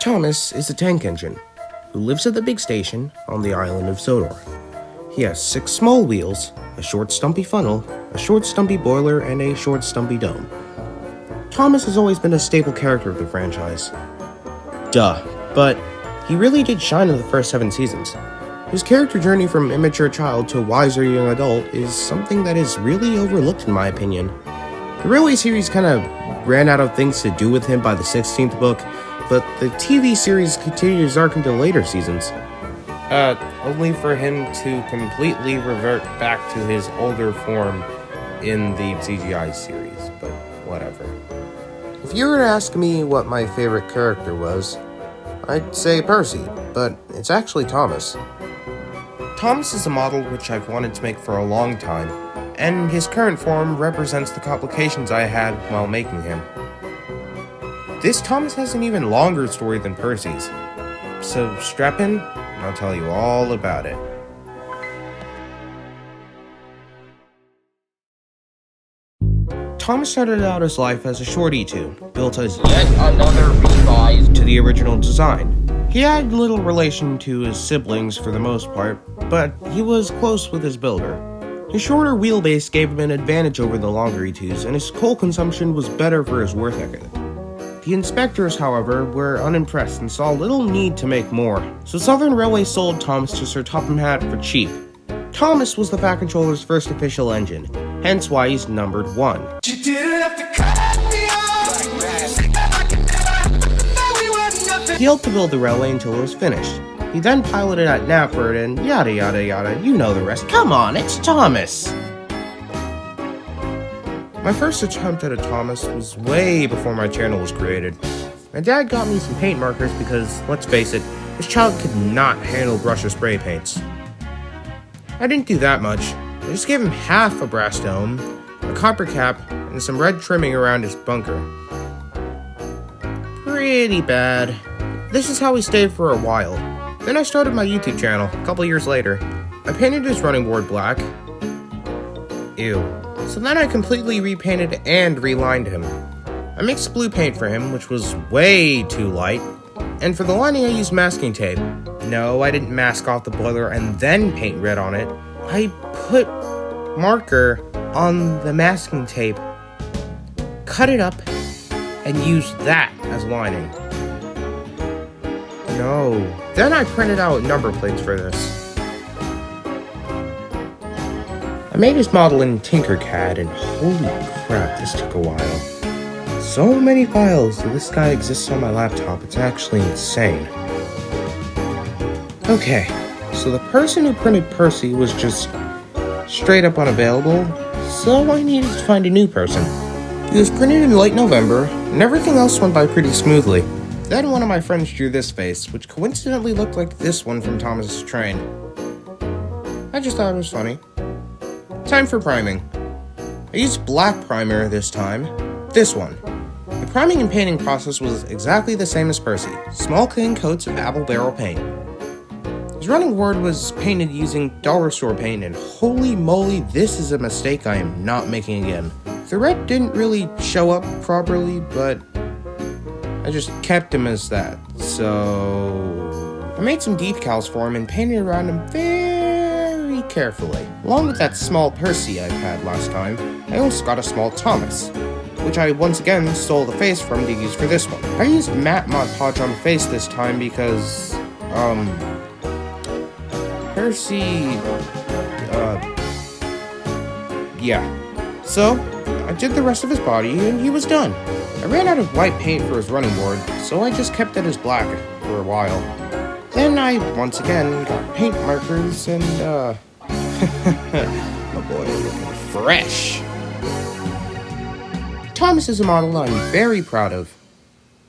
Thomas is a tank engine who lives at the big station on the island of Sodor. He has 6 small wheels, a short stumpy funnel, a short stumpy boiler, and a short stumpy dome. Thomas has always been a staple character of the franchise. Duh, but he really did shine in the first 7 seasons. His character journey from immature child to wiser young adult is something that is really overlooked in my opinion. The Railway series kind of ran out of things to do with him by the 16th book, but the TV series continued his arc into later seasons. Only for him to completely revert back to his older form in the CGI series, but whatever. If you were to ask me what my favorite character was, I'd say Percy, but it's actually Thomas. Thomas is a model which I've wanted to make for a long time, and his current form represents the complications I had while making him. This Thomas has an even longer story than Percy's, so strap in, and I'll tell you all about it. Thomas started out his life as a short E2, built as yet another revise to the original design. He had little relation to his siblings for the most part, but he was close with his builder. His shorter wheelbase gave him an advantage over the longer E2s, and his coal consumption was better for his work ethic. The inspectors, however, were unimpressed and saw little need to make more, so Southern Railway sold Thomas to Sir Topham Hatt for cheap. Thomas was the Fat Controller's first official engine, hence why he's numbered 1. He helped to build the railway until it was finished. He then piloted at Knapford and yada yada yada, you know the rest. Come on, it's Thomas! My first attempt at a Thomas was way before my channel was created. My dad got me some paint markers because, let's face it, his child could not handle brush or spray paints. I didn't do that much. I just gave him half a brass dome, a copper cap, and some red trimming around his bunker. Pretty bad. This is how he stayed for a while. Then I started my YouTube channel, a couple years later. I painted his running board black. Ew. So then I completely repainted and relined him. I mixed blue paint for him, which was way too light. And for the lining I used masking tape. No, I didn't mask off the boiler and then paint red on it. I put marker on the masking tape, cut it up, and used that as lining. No. Then I printed out number plates for this. I made his model in Tinkercad, and holy crap, this took a while. So many files that this guy exists on my laptop, it's actually insane. Okay, so the person who printed Percy was just straight up unavailable, so I needed to find a new person. He was printed in late November, and everything else went by pretty smoothly. Then one of my friends drew this face, which coincidentally looked like this one from Thomas's train. I just thought it was funny. Time for priming. I used black primer this time. This one. The priming and painting process was exactly the same as Percy. Small clean coats of apple barrel paint. His running board was painted using dollar store paint, and holy moly, this is a mistake I am not making again. The red didn't really show up properly, but I just kept him as that. So I made some decals for him and painted around him very carefully. Along with that small Percy I had last time, I also got a small Thomas, which I once again stole the face from to use for this one. I used matte Mod Podge on the face this time because, Percy, yeah. So, I did the rest of his body and he was done. I ran out of white paint for his running board, so I just kept it as black for a while. Then I, once again, got paint markers and, oh boy, looking fresh. Thomas is a model I'm very proud of.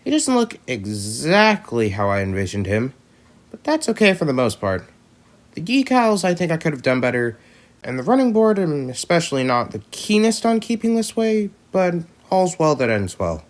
He doesn't look exactly how I envisioned him, but that's okay for the most part. The decals I think I could have done better, and the running board I'm especially not the keenest on keeping this way, but all's well that ends well.